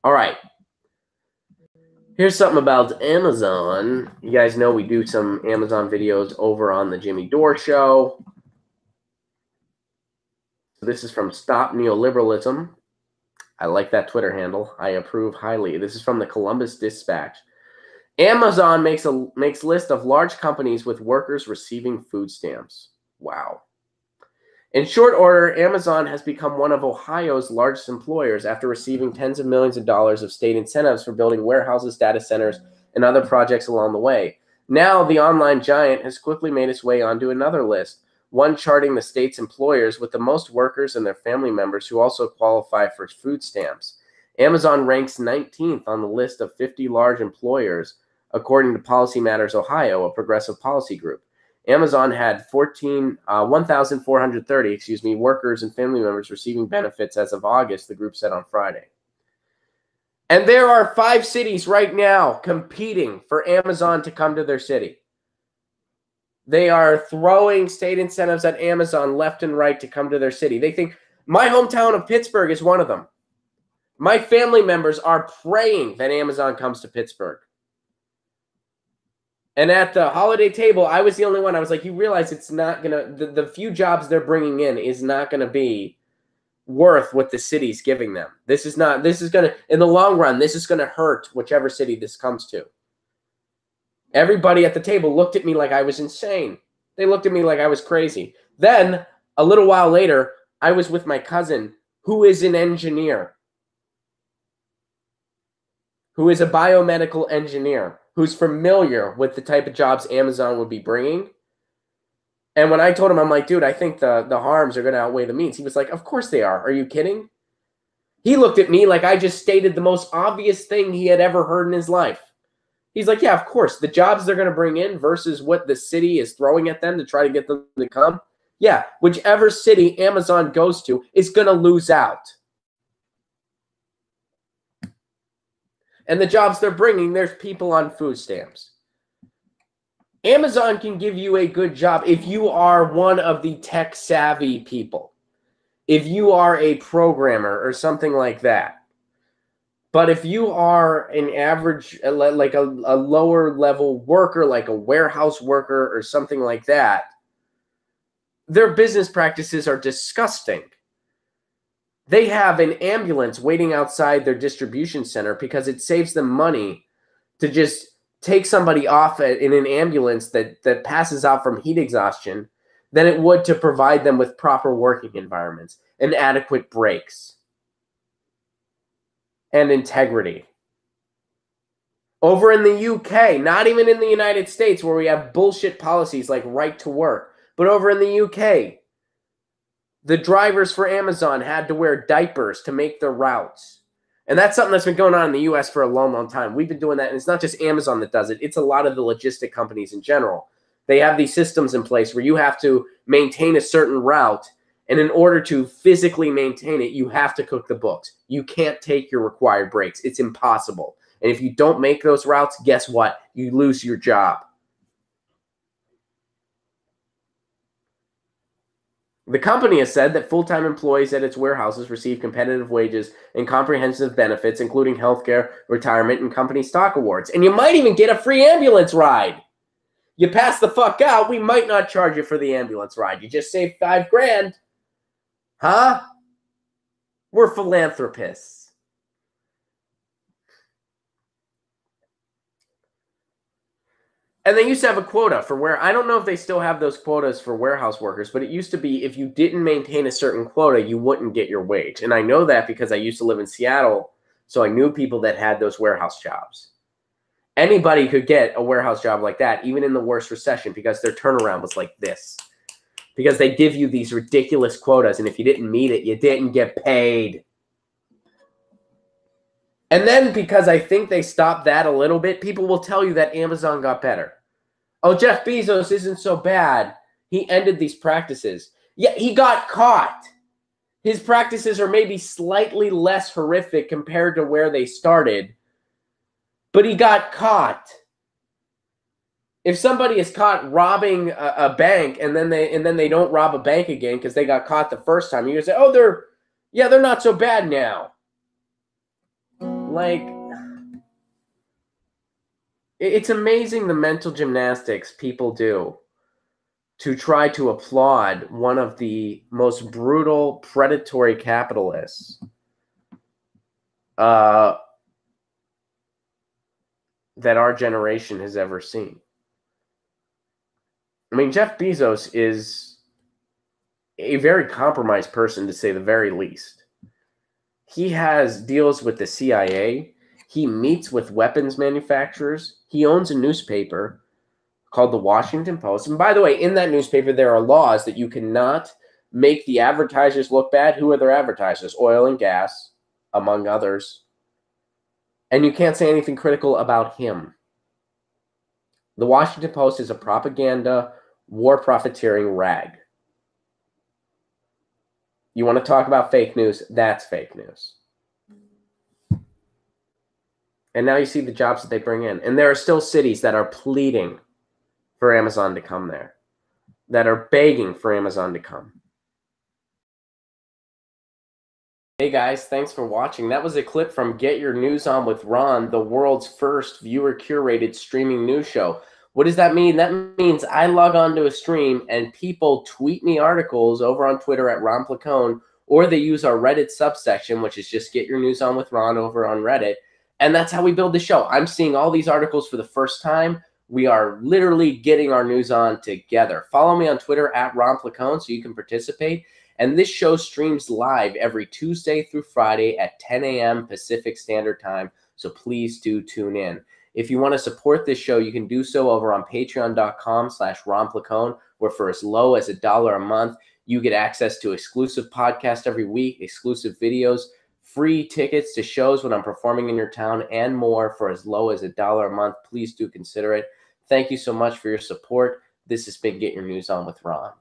All right. Here's something about Amazon. You guys know we do some Amazon videos over on the Jimmy Dore Show. This is from Stop Neoliberalism. I like that Twitter handle. I approve highly. This is from the Columbus Dispatch. Amazon makes list of large companies with workers receiving food stamps. Wow. In short order, Amazon has become one of Ohio's largest employers after receiving tens of millions of dollars of state incentives for building warehouses, data centers, and other projects along the way. Now, the online giant has quickly made its way onto another list, one charting the state's employers with the most workers and their family members who also qualify for food stamps. Amazon ranks 19th on the list of 50 large employers, according to Policy Matters Ohio, a progressive policy group. Amazon had 1,430 workers and family members receiving benefits as of August, the group said on Friday. And there are 5 cities right now competing for Amazon to come to their city. They are throwing state incentives at Amazon left and right to come to their city. They think my hometown of Pittsburgh is one of them. My family members are praying that Amazon comes to Pittsburgh. And at the holiday table, I was the only one. I was like, you realize it's not going to, the few jobs they're bringing in is not going to be worth what the city's giving them. This is going to, in the long run, this is going to hurt whichever city this comes to. Everybody at the table looked at me like I was insane. They looked at me like I was crazy. Then, a little while later, I was with my cousin, who is an engineer, who is a biomedical engineer, who's familiar with the type of jobs Amazon would be bringing. And when I told him, I'm like, dude, I think the harms are going to outweigh the means. He was like, of course they are. Are you kidding? He looked at me like I just stated the most obvious thing he had ever heard in his life. He's like, yeah, of course. The jobs they're going to bring in versus what the city is throwing at them to try to get them to come. Yeah, whichever city Amazon goes to is going to lose out. And the jobs they're bringing, there's people on food stamps. Amazon can give you a good job if you are one of the tech-savvy people. If you are a programmer or something like that. But if you are an average, like a lower-level worker, like a warehouse worker or something like that, their business practices are disgusting. They have an ambulance waiting outside their distribution center because it saves them money to just take somebody off in an ambulance that passes out from heat exhaustion than it would to provide them with proper working environments and adequate breaks and integrity. Over in the UK, not even in the United States where we have bullshit policies like right to work, but over in the UK, the drivers for Amazon had to wear diapers to make their routes. And that's something that's been going on in the U.S. for a long, long time. We've been doing that, and it's not just Amazon that does it. It's a lot of the logistic companies in general. They have these systems in place where you have to maintain a certain route, and in order to physically maintain it, you have to cook the books. You can't take your required breaks. It's impossible. And if you don't make those routes, guess what? You lose your job. The company has said that full-time employees at its warehouses receive competitive wages and comprehensive benefits, including healthcare, retirement, and company stock awards. And you might even get a free ambulance ride. You pass the fuck out, we might not charge you for the ambulance ride. You just saved $5,000. Huh? We're philanthropists. And they used to have a quota for where, I don't know if they still have those quotas for warehouse workers, but it used to be if you didn't maintain a certain quota, you wouldn't get your wage. And I know that because I used to live in Seattle, so I knew people that had those warehouse jobs. Anybody could get a warehouse job like that, even in the worst recession, because their turnaround was like this. Because they give you these ridiculous quotas, and if you didn't meet it, you didn't get paid. And then because I think they stopped that a little bit, people will tell you that Amazon got better. Oh, Jeff Bezos isn't so bad. He ended these practices. Yeah, he got caught. His practices are maybe slightly less horrific compared to where they started, but he got caught. If somebody is caught robbing a bank and then they don't rob a bank again because they got caught the first time, you can say, oh, they're not so bad now. Like, it's amazing the mental gymnastics people do to try to applaud one of the most brutal, predatory capitalists that our generation has ever seen. I mean, Jeff Bezos is a very compromised person, to say the very least. He has deals with the CIA. He meets with weapons manufacturers. He owns a newspaper called the Washington Post. And by the way, in that newspaper, there are laws that you cannot make the advertisers look bad. Who are their advertisers? Oil and gas, among others. And you can't say anything critical about him. The Washington Post is a propaganda, war profiteering rag. You want to talk about fake news? That's fake news. And now you see the jobs that they bring in. And there are still cities that are pleading for Amazon to come there, that are begging for Amazon to come. Hey guys, thanks for watching. That was a clip from Get Your News On with Ron, the world's first viewer-curated streaming news show. What does that mean? That means I log on to a stream and people tweet me articles over on Twitter at Ron Placone, or they use our Reddit subsection, which is just Get Your News On with Ron over on Reddit. And that's how we build the show. I'm seeing all these articles for the first time. We are literally getting our news on together. Follow me on Twitter at Ron Placone so you can participate. And this show streams live every Tuesday through Friday at 10 a.m. Pacific Standard Time. So please do tune in. If you want to support this show, you can do so over on patreon.com/Ron Placone, where for as low as $1 a month, you get access to exclusive podcasts every week, exclusive videos, free tickets to shows when I'm performing in your town, and more for as low as $1 a month. Please do consider it. Thank you so much for your support. This has been Get Your News On with Ron.